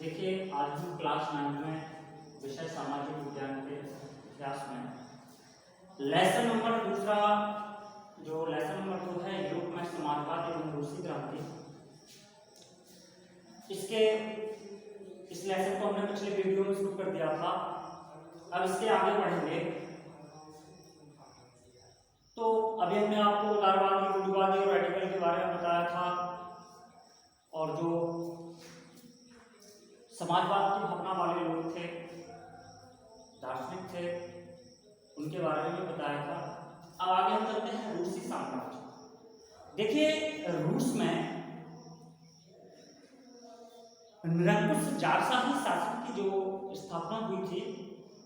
देखिए, आज हम क्लास 9 में विषय सामाजिक विज्ञान के इतिहास में लेसन नंबर दूसरा, जो लेसन नंबर 2 है, यूरोप में समाजवाद एवं रूसी क्रांति, इसके इस लेसन को हमने पिछले वीडियो में शुरू कर दिया था। अब इसके आगे बढ़ेंगे। तो अभी हमने आपको उदारवादी, रूढ़िवादी और रेडिकल के बारे में बताया था, और जो समाजवाद की भावना वाले लोग थे, दार्शनिक थे, उनके बारे में भी बताया था। अब आगे हम चलते हैं रूसी साम्राज्य। देखिए, रूस में निरंकुश जारशाही शासन की जो स्थापना हुई थी,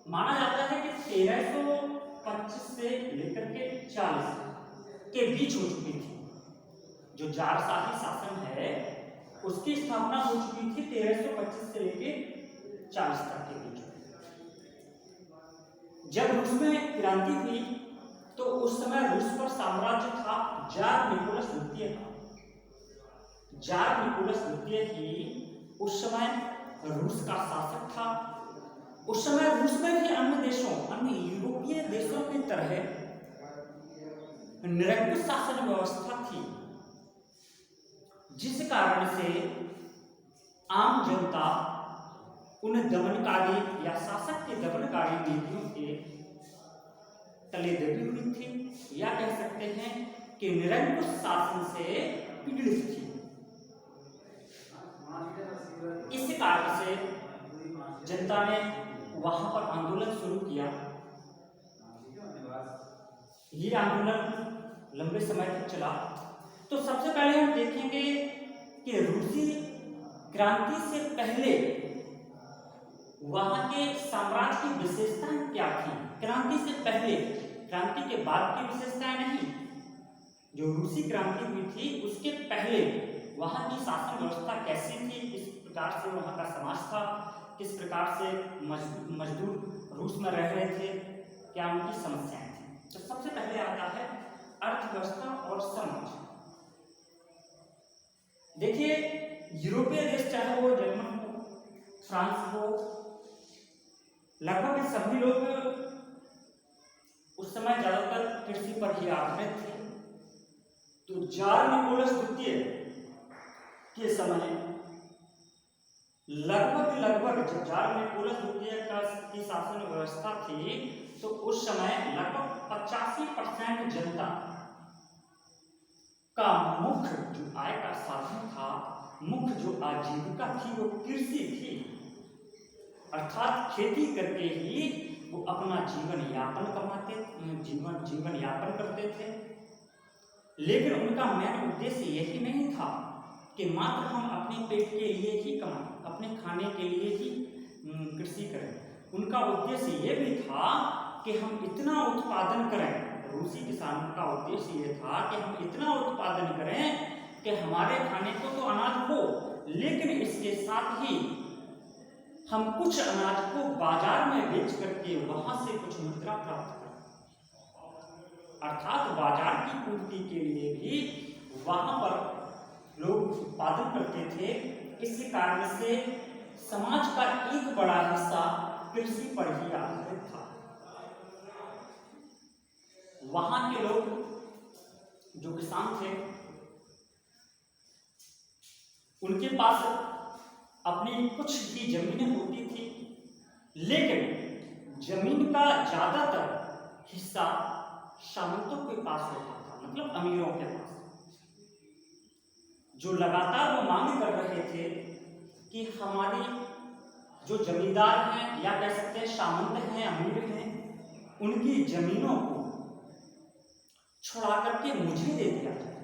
माना जाता है कि 1325 से लेकर के 40 के बीच हो चुकी थी। जो जारशाही शासन है उसकी स्थापना हो चुकी थी 1325 से लेकर 40 तक के बीच। जब रूस में क्रांति हुई तो उस समय रूस पर साम्राज्य था, जार निकोलस द्वितीय था। जार निकोलस द्वितीय ही उस समय रूस का शासक था। उस समय रूस में भी अन्य देशों, अन्य यूरोपीय देशों की तरह निरंकुश शासन व्यवस्था थी, जिस कारण से आम जनता उन दमनकारी या शासक के दमनकारी नीतियों के तले दबी हुई थी, या कह सकते हैं कि निरंकुश शासन से पीड़ित थी। इस कारण से जनता ने वहां पर आंदोलन शुरू किया। ये आंदोलन लंबे समय तक चला। तो सबसे पहले हम देखेंगे कि रूसी क्रांति से पहले वहां के साम्राज्य की विशेषताएं क्या थी। क्रांति से पहले, क्रांति के बाद की विशेषताएं नहीं। जो रूसी क्रांति हुई थी उसके पहले वहां की शासन व्यवस्था कैसी थी, किस प्रकार से वहां का समाज था, किस प्रकार से मजदूर रूस में रह रहे थे, क्या उनकी समस्याएं थी। तो सबसे पहले आता है अर्थव्यवस्था और समाज। देखिए, यूरोपीय देश, चाहे वो जर्मन हो, फ्रांस हो, लगभग सभी लोग उस समय ज्यादातर कृषि पर ही आधारित थे। तो जार निकोलस द्वितीय के समय लगभग जब जार निकोलस द्वितीय की शासन व्यवस्था थी तो उस समय लगभग 85% जनता का मुख्य जो आय का साधन था, मुख्य जो आजीविका थी, वो कृषि थी। अर्थात खेती करके ही वो अपना जीवन यापन करते थे। लेकिन उनका मेन उद्देश्य यही नहीं था कि मात्र हम अपने पेट के लिए ही कमाएं, अपने खाने के लिए ही कृषि करें। उनका उद्देश्य ये भी था कि हम इतना उत्पादन करें। रूसी किसानों का उद्देश्य ये था कि हम इतना उत्पादन करें कि हमारे खाने को तो अनाज हो, लेकिन इसके साथ ही हम कुछ अनाज को बाजार में बेच करके वहां से कुछ मुद्रा प्राप्त करें। अर्थात बाजार की पूर्ति के लिए भी वहां पर लोग उत्पादन करते थे। इसी कारण से समाज का एक बड़ा हिस्सा कृषि पर ही आधारित था। वहां के लोग जो किसान थे, उनके पास अपनी कुछ ही जमीनें होती थी, लेकिन जमीन का ज्यादातर हिस्सा सामंतों के पास होता था, मतलब अमीरों के पास, जो लगातार वो मांग कर रहे थे कि हमारी जो जमींदार हैं, या कह सकते हैं सामंत हैं, अमीर हैं, उनकी जमीनों को छुड़ा करके मुझे दे दिया जाए,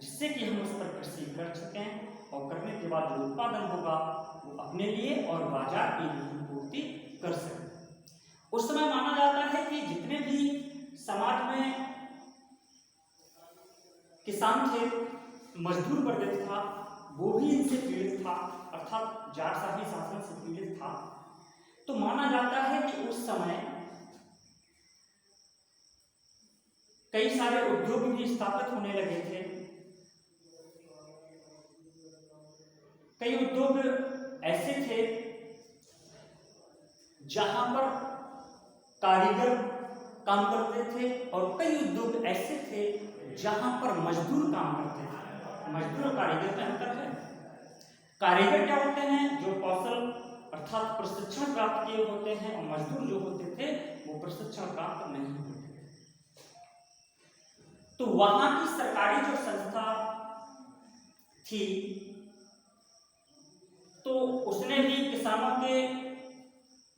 जिससे कि हम उस पर कृषि कर सकें, और करने के बाद जो उत्पादन होगा वो अपने लिए और बाजार की पूर्ति कर सकें। उस समय माना जाता है कि जितने भी समाज में किसान थे, मजदूर वर्ग था, वो भी इनसे पीड़ित था, अर्थात जारशाही शासन से पीड़ित था। तो माना जाता है कि उस समय कई सारे उद्योग भी स्थापित होने लगे थे। कई उद्योग ऐसे थे जहां पर कारीगर काम करते थे और कई उद्योग ऐसे थे जहां पर मजदूर काम करते थे। मजदूर और कारीगर में अंतर है। कारीगर क्या होते हैं? जो कौशल अर्थात प्रशिक्षण प्राप्त किए होते हैं, और मजदूर जो होते थे वो प्रशिक्षण प्राप्त नहीं होते थे। तो वहां की सरकारी जो संस्था थी तो उसने भी किसानों के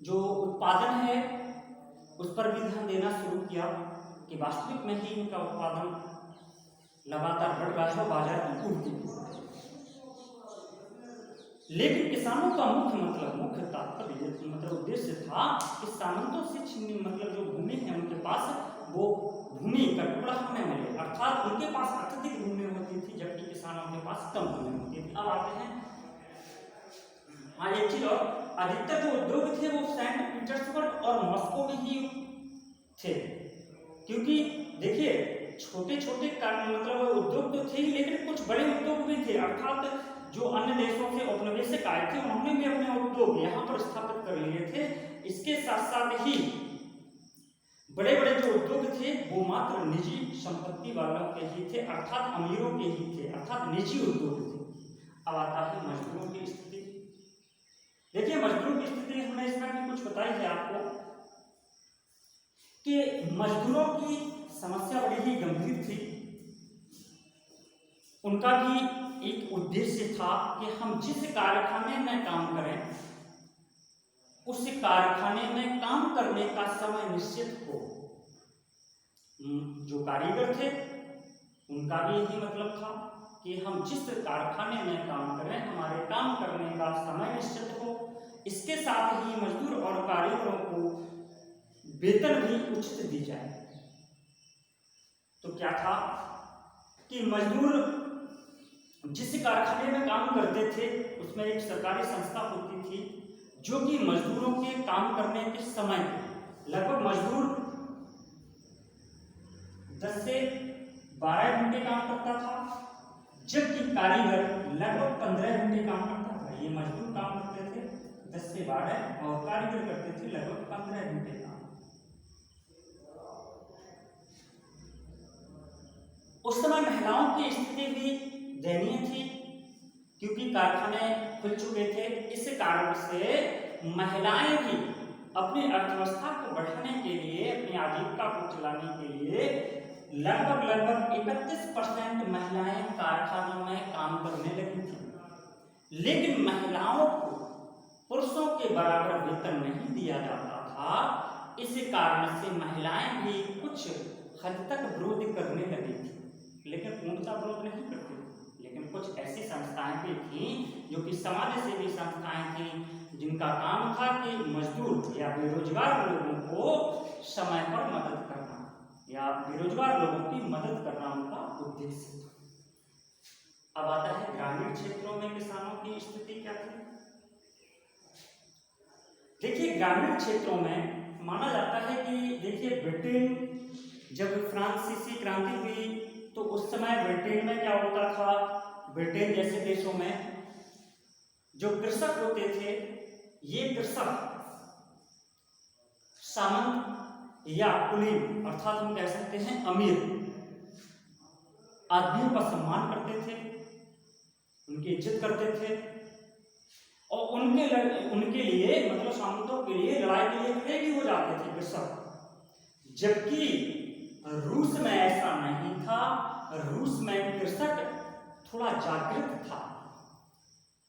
जो उत्पादन है उस पर भी ध्यान देना शुरू किया कि वास्तविक में ही इनका उत्पादन लगातार बढ़ रहा है, बाजार की पूर्ति। लेकिन किसानों का मुख्य तात्पर्य मतलब उद्देश्य था कि सामंतों से छीनने मतलब जो भूमि है उनके पास वो भूमि का टुकड़ा हमें मिले, अर्थात उनके पास अत्यधिक भूमि होती थी जबकि किसानों के पास कम भूमि होती थी। अब आते हैं हाँ एक चीज और, अधिकतर जो उद्योग थे वो सेंट पीटर्सबर्ग और मॉस्को में ही थे, क्योंकि देखिए छोटे छोटे मतलब उद्योग तो थे ही लेकिन कुछ बड़े उद्योग भी थे, अर्थात जो अन्य देशों से औपनिवेशिक आए थे उन्होंने भी अपने उद्योग यहाँ पर स्थापित कर लिए थे। इसके साथ साथ ही बड़े बड़े जो उद्योग थे वो मात्र निजी संपत्ति वालों के ही थे, अर्थात अमीरों के ही थे, अर्थात निजी उद्योग थे। अब आता है मजदूरों की स्थिति। देखिए मजदूरों की स्थिति हमने इसमें भी कुछ बताई है आपको कि मजदूरों की समस्या बड़ी ही गंभीर थी। उनका भी एक उद्देश्य था कि हम जिस कारखाने में काम करें उस कारखाने में काम करने का समय निश्चित हो। जो कारीगर थे उनका भी यही मतलब था कि हम जिस कारखाने में काम करें हमारे काम करने का समय निश्चित हो। इसके साथ ही मजदूर और कारीगरों को वेतन भी उचित दी जाए। तो क्या था कि मजदूर जिस कारखाने में काम करते थे उसमें एक सरकारी संस्था होती थी जो कि मजदूरों के काम करने के समय लगभग मजदूर 10 से 12 घंटे काम करता था, जबकि कारीगर लगभग 15 घंटे काम करता था। ये मजदूर काम करते थे 10 से 12 और कारीगर करते थे लगभग 15 घंटे काम। उस समय महिलाओं की स्थिति भी दयनीय थी क्योंकि कारखाने खुल चुके थे। इस कारण से महिलाएं भी अपनी अर्थव्यवस्था को बढ़ाने के लिए, अपनी आजीविका को चलाने के लिए लगभग 31% महिलाएं कारखानों में काम करने लगी थी। लेकिन महिलाओं को पुरुषों के बराबर वेतन नहीं दिया जाता था। इस कारण से महिलाएं भी कुछ हद तक विरोध करने लगी थी, लेकिन पूर्णतः विरोध नहीं करती। लेकिन कुछ ऐसी संस्थाएं भी थीं जो कि समाज सेवी संस्थाएं थीं जिनका काम था कि मजदूर या बेरोजगार लोगों को समय पर मदद करना या बेरोजगार लोगों की मदद करना उनका उद्देश्य था। अब आता है ग्रामीण क्षेत्रों में किसानों की स्थिति क्या थी। देखिए ग्रामीण क्षेत्रों में माना जाता है कि देखिए ब्रिटेन जब फ्रांसीसी क्रांति हुई तो उस समय ब्रिटेन में क्या होता था, ब्रिटेन जैसे देशों में जो कृषक होते थे ये कृषक सामंत या कुलीन अर्थात हम कह सकते हैं अमीर आदमियों का सम्मान करते थे, उनकी इज्जत करते थे और उनके लिए मतलब सामंतों के लिए लड़ाई के लिए खड़े भी हो जाते थे कृषक। जबकि रूस में ऐसा नहीं था। रूस में कृषक थोड़ा जागृत था,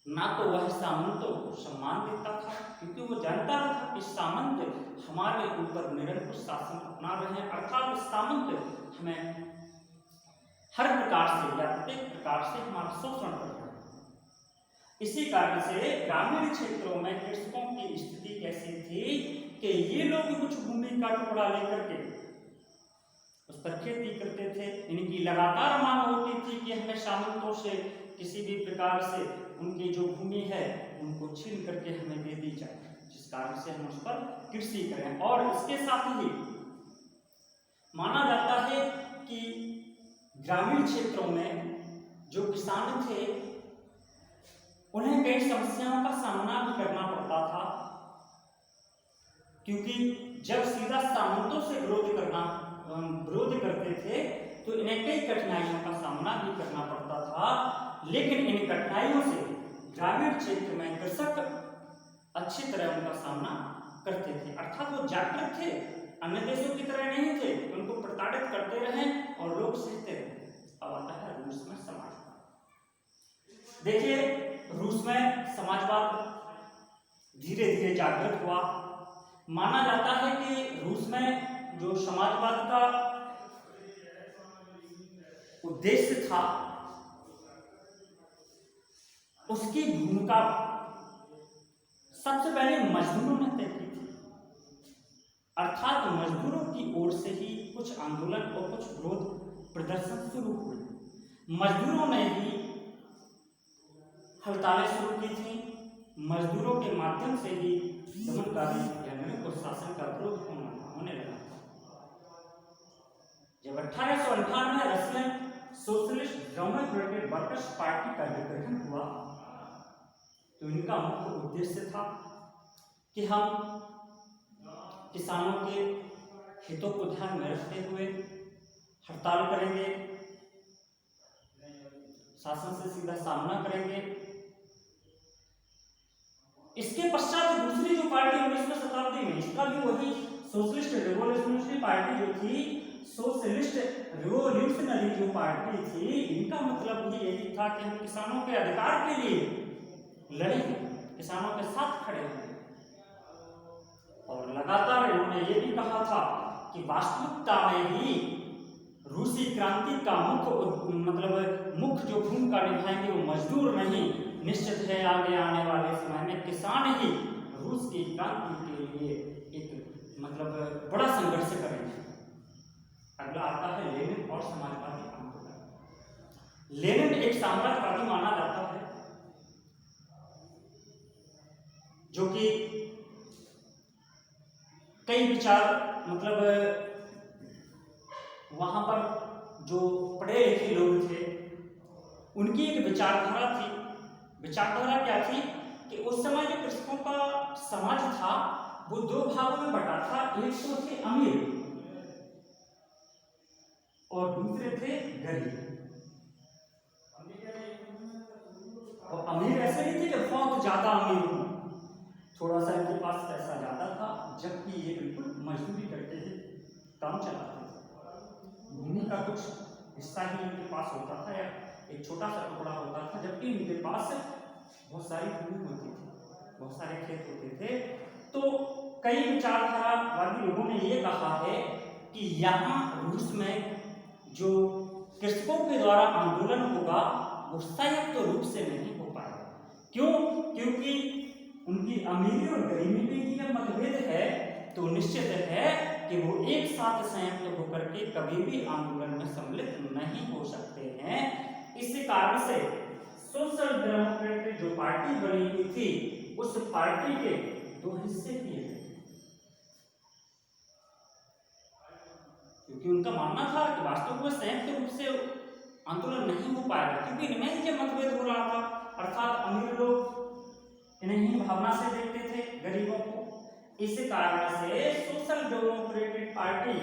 ना तो वह सामंतों को सम्मान देता था क्योंकि वो जानता था कि सामंत हमारे ऊपर निरंकुश शासन अपना रहे हैं, अर्थात सामंत हमें हर प्रकार से या प्रत्येक प्रकार से हमारा शोषण कर रहे हैं। इसी कारण से ग्रामीण क्षेत्रों में कृषकों की स्थिति कैसी थी कि ये लोग कुछ भूमि का टुकड़ा लेकर के उस पर खेती करते थे। इनकी लगातार मांग होती थी कि हमें सामंतों से किसी भी प्रकार से उनकी जो भूमि है उनको छीन करके हमें दे दी जाए, जिस कारण से हम उस पर कृषि करें। और इसके साथ ही माना जाता है कि ग्रामीण क्षेत्रों में जो किसान थे उन्हें कई समस्याओं का सामना भी करना पड़ता था, क्योंकि जब सीधा सामंतों से विरोध करते थे तो इन्हें कई कठिनाइयों का सामना भी करना पड़ता था। लेकिन इन कठिनाइयों से ग्रामीण क्षेत्र में कृषक अच्छी तरह उनका सामना करते थे, अर्थात वो जागृत थे, अन्य देशों की तरह नहीं थे, उनको प्रताड़ित करते रहे और लोग सहते रहे। अब आता है रूस में समाजवाद। देखिए, रूस में समाजवाद धीरे धीरे जागृत हुआ। माना जाता है कि रूस में जो समाजवाद का उद्देश्य था, उसकी भूमिका सबसे पहले मजदूरों ने तय की थी, अर्थात मजदूरों की ओर से ही कुछ आंदोलन और कुछ विरोध प्रदर्शन शुरू हुए। मजदूरों ने ही हड़तालें शुरू की थी, मजदूरों के माध्यम से ही दमनकारी यानी प्रशासन का विरोध होने लगा था। जब 1898 Russian socialist democratic workers party का गठन हुआ तो इनका मुख्य उद्देश्य था कि हम किसानों के हितों को ध्यान में रखते हुए हड़ताल करेंगे, शासन से सीधा सामना करेंगे। इसके पश्चात दूसरी जो पार्टी 19वीं शताब्दी में, इसका भी वही सोशलिस्ट रिवॉल्यूशनरी पार्टी जो थी, सोशलिस्ट रिवॉल्यूशनरी जो पार्टी थी, इनका मतलब भी यही था कि हम किसानों के अधिकार के लिए लड़ेंगे, किसानों के साथ खड़े होंगे। और लगातार इन्होंने ये भी कहा था कि वास्तविकता में ही रूसी क्रांति का मुख्य जो भूमिका निभाएंगे वो मजदूर नहीं, निश्चित है आगे आने वाले समय में किसान ही रूस की क्रांति के लिए एक बड़ा संघर्ष करेंगे। अगला आता है लेनिन और समाजवादी आंदोलन। लेनिन एक साम्राज्यवादी माना जाता है, जो कि कई विचार वहां पर जो पढ़े लिखे लोग थे उनकी एक विचारधारा थी। विचारधारा क्या थी कि उस समय जो कृषकों का समाज था वो दो भागों में बटा था, एक तो थे अमीर और दूसरे थे गरीब। और अमीर ऐसे नहीं थे कि बहुत ज्यादा अमीर हो, थोड़ा सा इनके पास पैसा ज्यादा था, जबकि ये बिल्कुल मजदूरी करके ही काम चलाते थे। भूमि का कुछ हिस्सा ही इनके पास होता था या एक छोटा सा टुकड़ा होता था, जबकि इनके पास बहुत सारी भूमि होती थी, बहुत सारे खेत होते थे। तो कई विचारधारावादी लोगों ने ये कहा है कि यहाँ रूस में जो कृषकों के द्वारा आंदोलन होगा वो संयुक्त रूप से नहीं हो पाएगा। क्यों? क्योंकि उनकी अमीरी और गरीबी में ही जब मतभेद है तो निश्चित है कि वो एक साथ संयुक्त होकर के कभी भी आंदोलन में सम्मिलित नहीं हो सकते हैं। इसी कारण से सोशल डेमोक्रेटिक जो पार्टी बनी हुई थी उस पार्टी के दो हिस्से किए गए, क्योंकि उनका मानना था कि वास्तव में संयुक्त रूप से आंदोलन नहीं हो पाएगा, क्योंकि इनमें ही जब मतभेद हो रहा था, अर्थात अमीर लोग इन्हें ही भावना से देखते थे गरीबों को। इस कारण से सोशल डेमोक्रेटिक पार्टी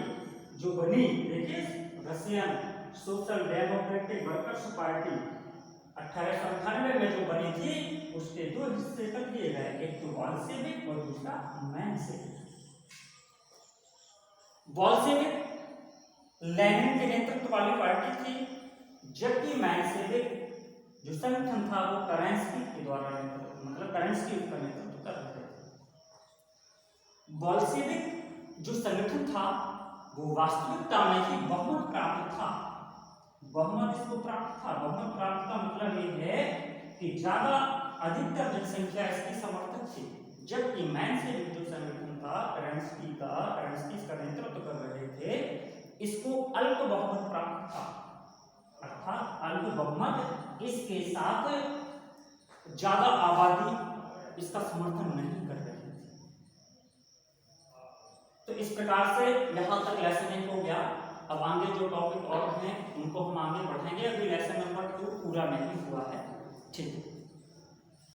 जो बनी, देखिए Russian social democratic workers party 1898 में जो बनी थी उसके दो हिस्से कर दिए गए, एक तो बोल्शेविक और दूसरा मेंशेविक। बोल्शेविक लेनिन के नेतृत्व वाली पार्टी थी, जबकि मेंशेविक जो संगठन था वो केरेंस्की के द्वारा केरेंस्की उसका नेतृत्व कर रहे थे। बोल्शेविक जो संगठन था वो वास्तविकता में ही बहुमत प्राप्त था। बहुमत इसको प्राप्त था, बहुमत प्राप्त का मतलब ये है कि ज्यादा अधिकतर जनसंख्या इसकी समर्थक थी, जबकि मेंशेविक जो संगठन था केरेंस्की इसका नेतृत्व कर रहे थे, इसको अल्प बहुमत प्राप्त था, अर्थात अल्प बहुमत, इसके साथ ज्यादा आबादी इसका समर्थन नहीं कर रही थी। तो इस प्रकार से यहाँ तक लेसन 1 हो गया। अब आगे जो टॉपिक और हैं उनको हम आगे बढ़ाएंगे, अभी लेसन नंबर 2 पूरा नहीं हुआ है। ठीक है।